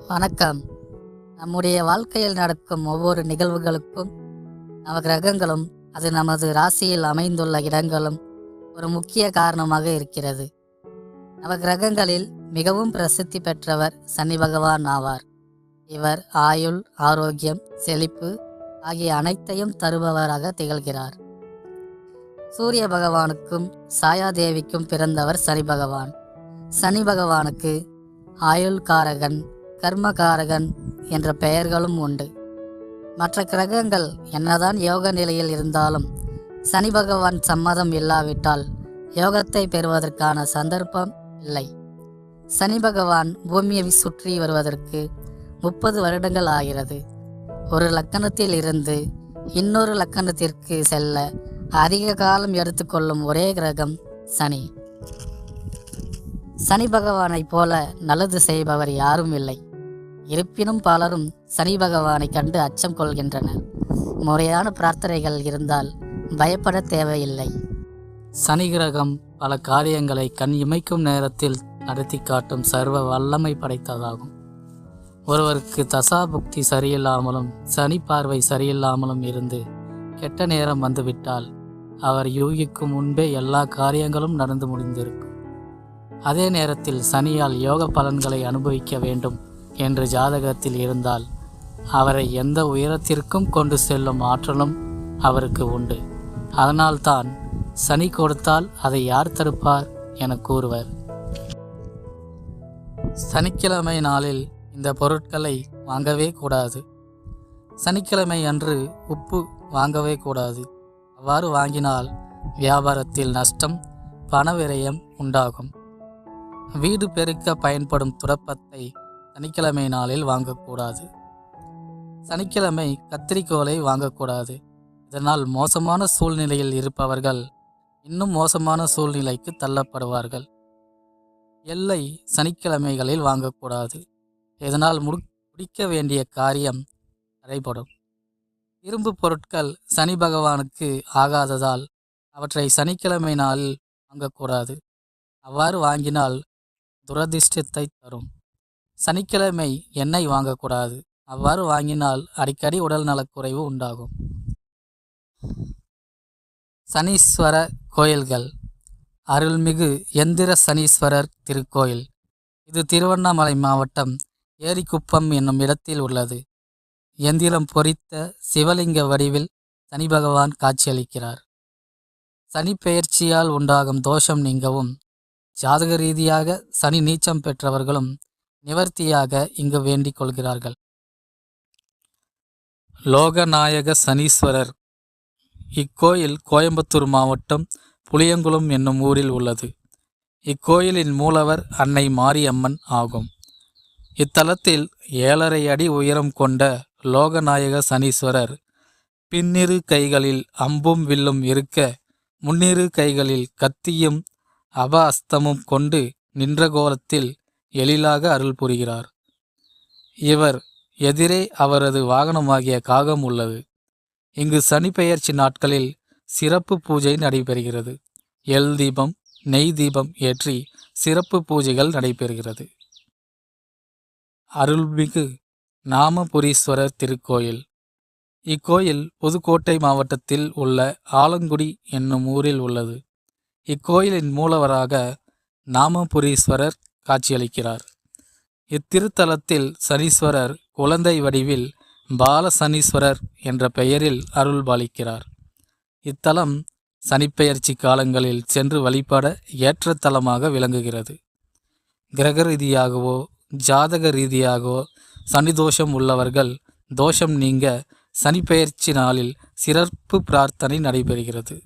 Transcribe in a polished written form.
வணக்கம். நம்முடைய வாழ்க்கையில் நடக்கும் ஒவ்வொரு நிகழ்வுகளுக்கும் நவகிரகங்களும் அது நமது ராசியில் அமைந்துள்ள இடங்களும் ஒரு முக்கிய காரணமாக இருக்கிறது. நவகிரகங்களில் மிகவும் பிரசித்தி பெற்றவர் சனி பகவான் ஆவார். இவர் ஆயுள், ஆரோக்கியம், செழிப்பு ஆகிய அனைத்தையும் தருபவராக திகழ்கிறார். சூரிய பகவானுக்கும் சாயாதேவிக்கும் பிறந்தவர் சனி பகவான். சனி பகவானுக்கு ஆயுள்காரகன், கர்மகாரகன் என்ற பெயர்களும் உண்டு. மற்ற கிரகங்கள் என்னதான் யோக நிலையில் இருந்தாலும் சனி பகவான் சம்மதம் இல்லாவிட்டால் யோகத்தை பெறுவதற்கான சந்தர்ப்பம் இல்லை. சனி பகவான் பூமியை சுற்றி வருவதற்கு 30 வருடங்கள் ஆகிறது. ஒரு லக்கணத்தில் இருந்து இன்னொரு லக்கணத்திற்கு செல்ல அதிக காலம் எடுத்துக்கொள்ளும் ஒரே கிரகம் சனி. சனி பகவானைப் போல நல்லது செய்பவர் யாரும் இல்லை. இருப்பினும் பலரும் சனி பகவானை கண்டு அச்சம் கொள்கின்றனர். முறையான பிரார்த்தனைகள் இருந்தால் பயப்பட தேவையில்லை. சனி கிரகம் பல காரியங்களை கண் இமைக்கும் நேரத்தில் நடத்தி காட்டும் சர்வ வல்லமை படைத்ததாகும். ஒருவருக்கு தசா புக்தி சரியில்லாமலும் சனி பார்வை சரியில்லாமலும் இருந்து கெட்ட நேரம் வந்துவிட்டால் அவர் யூகிக்கும் முன்பே எல்லா காரியங்களும் நடந்து முடிந்திருக்கும். அதே நேரத்தில் சனியால் யோக பலன்களை அனுபவிக்க வேண்டும் என்று ஜாதகத்தில் இருந்தால் அவரை எந்த உயரத்திற்கும் கொண்டு செல்லும் ஆற்றலும் அவருக்கு உண்டு. அதனால்தான் சனி கொடுத்தால் அதை யார் தடுப்பார் என கூறுவர். சனிக்கிழமை நாளில் இந்த பொருட்களை வாங்கவே கூடாது. சனிக்கிழமை அன்று உப்பு வாங்கவே கூடாது. அவ்வாறு வாங்கினால் வியாபாரத்தில் நஷ்டம், பண விரயம் உண்டாகும். வீடு பெருக்க பயன்படும் துரப்பத்தை சனிக்கிழமை நாளில் வாங்கக்கூடாது. சனிக்கிழமை கத்திரிக்கோலை வாங்கக்கூடாது. இதனால் மோசமான சூழ்நிலையில் இருப்பவர்கள் இன்னும் மோசமான சூழ்நிலைக்கு தள்ளப்படுவார்கள். எல்லை சனிக்கிழமைகளில் வாங்கக்கூடாது. இதனால் முடிக்க வேண்டிய காரியம் தடைபடும். இரும்பு பொருட்கள் சனி பகவானுக்கு ஆகாததால் அவற்றை சனிக்கிழமை நாளில் வாங்கக்கூடாது. அவ்வாறு வாங்கினால் துரதிர்ஷ்டத்தை தரும். சனிக்கிழமை எண்ணெய் வாங்கக்கூடாது. அவ்வாறு வாங்கினால் அடிக்கடி உடல் நலக்குறைவு உண்டாகும். சனீஸ்வர கோயில்கள். அருள்மிகு எந்திர சனீஸ்வரர் திருக்கோயில். இது திருவண்ணாமலை மாவட்டம் ஏரிக்குப்பம் என்னும் இடத்தில் உள்ளது. எந்திரம் பொறித்த சிவலிங்க வடிவில் சனி பகவான் காட்சியளிக்கிறார். சனி பெயர்ச்சியால் உண்டாகும் தோஷம் நீங்கவும் ஜாதக ரீதியாக சனி நீச்சம் பெற்றவர்களும் நிவர்த்தியாக இங்கு வேண்டிக் கொள்கிறார்கள். லோகநாயக சனீஸ்வரர். இக்கோயில் கோயம்புத்தூர் மாவட்டம் புளியங்குளம் என்னும் ஊரில் உள்ளது. இக்கோயிலின் மூலவர் அன்னை மாரியம்மன் ஆகும். இத்தலத்தில் 7.5 அடி உயரம் கொண்ட லோகநாயக சனீஸ்வரர் பின்னிரு கைகளில் அம்பும் வில்லும் இருக்க முன்னிரு கைகளில் கத்தியும் அபஹஸ்தமும் கொண்டு நின்ற கோலத்தில் எழிலாக அருள் புரிகிறார். இவர் எதிரே அவரது வாகனமாகிய காகம் உள்ளது. இங்கு சனி பெயர்ச்சி நாட்களில் சிறப்பு பூஜை நடைபெறுகிறது. எல் தீபம், நெய் தீபம் ஏற்றி சிறப்பு பூஜைகள் நடைபெறுகிறது. அருள்மிகு நாமபுரீஸ்வரர் திருக்கோயில். இக்கோயில் புதுக்கோட்டை மாவட்டத்தில் உள்ள ஆலங்குடி என்னும் ஊரில் உள்ளது. இக்கோயிலின் மூலவராக நாமபுரீஸ்வரர் காட்சியளிக்கிறார். இத்திருத்தலத்தில் சனீஸ்வரர் குழந்தை வடிவில் பால சனீஸ்வரர் என்ற பெயரில் அருள் பாலிக்கிறார். இத்தலம் சனிப்பெயர்ச்சி காலங்களில் சென்று வழிபட ஏற்ற தலமாக விளங்குகிறது. கிரக ரீதியாகவோ ஜாதக ரீதியாகவோ சனி தோஷம் உள்ளவர்கள் தோஷம் நீங்க சனிப்பெயர்ச்சி நாளில் சிறப்பு பிரார்த்தனை நடைபெறுகிறது.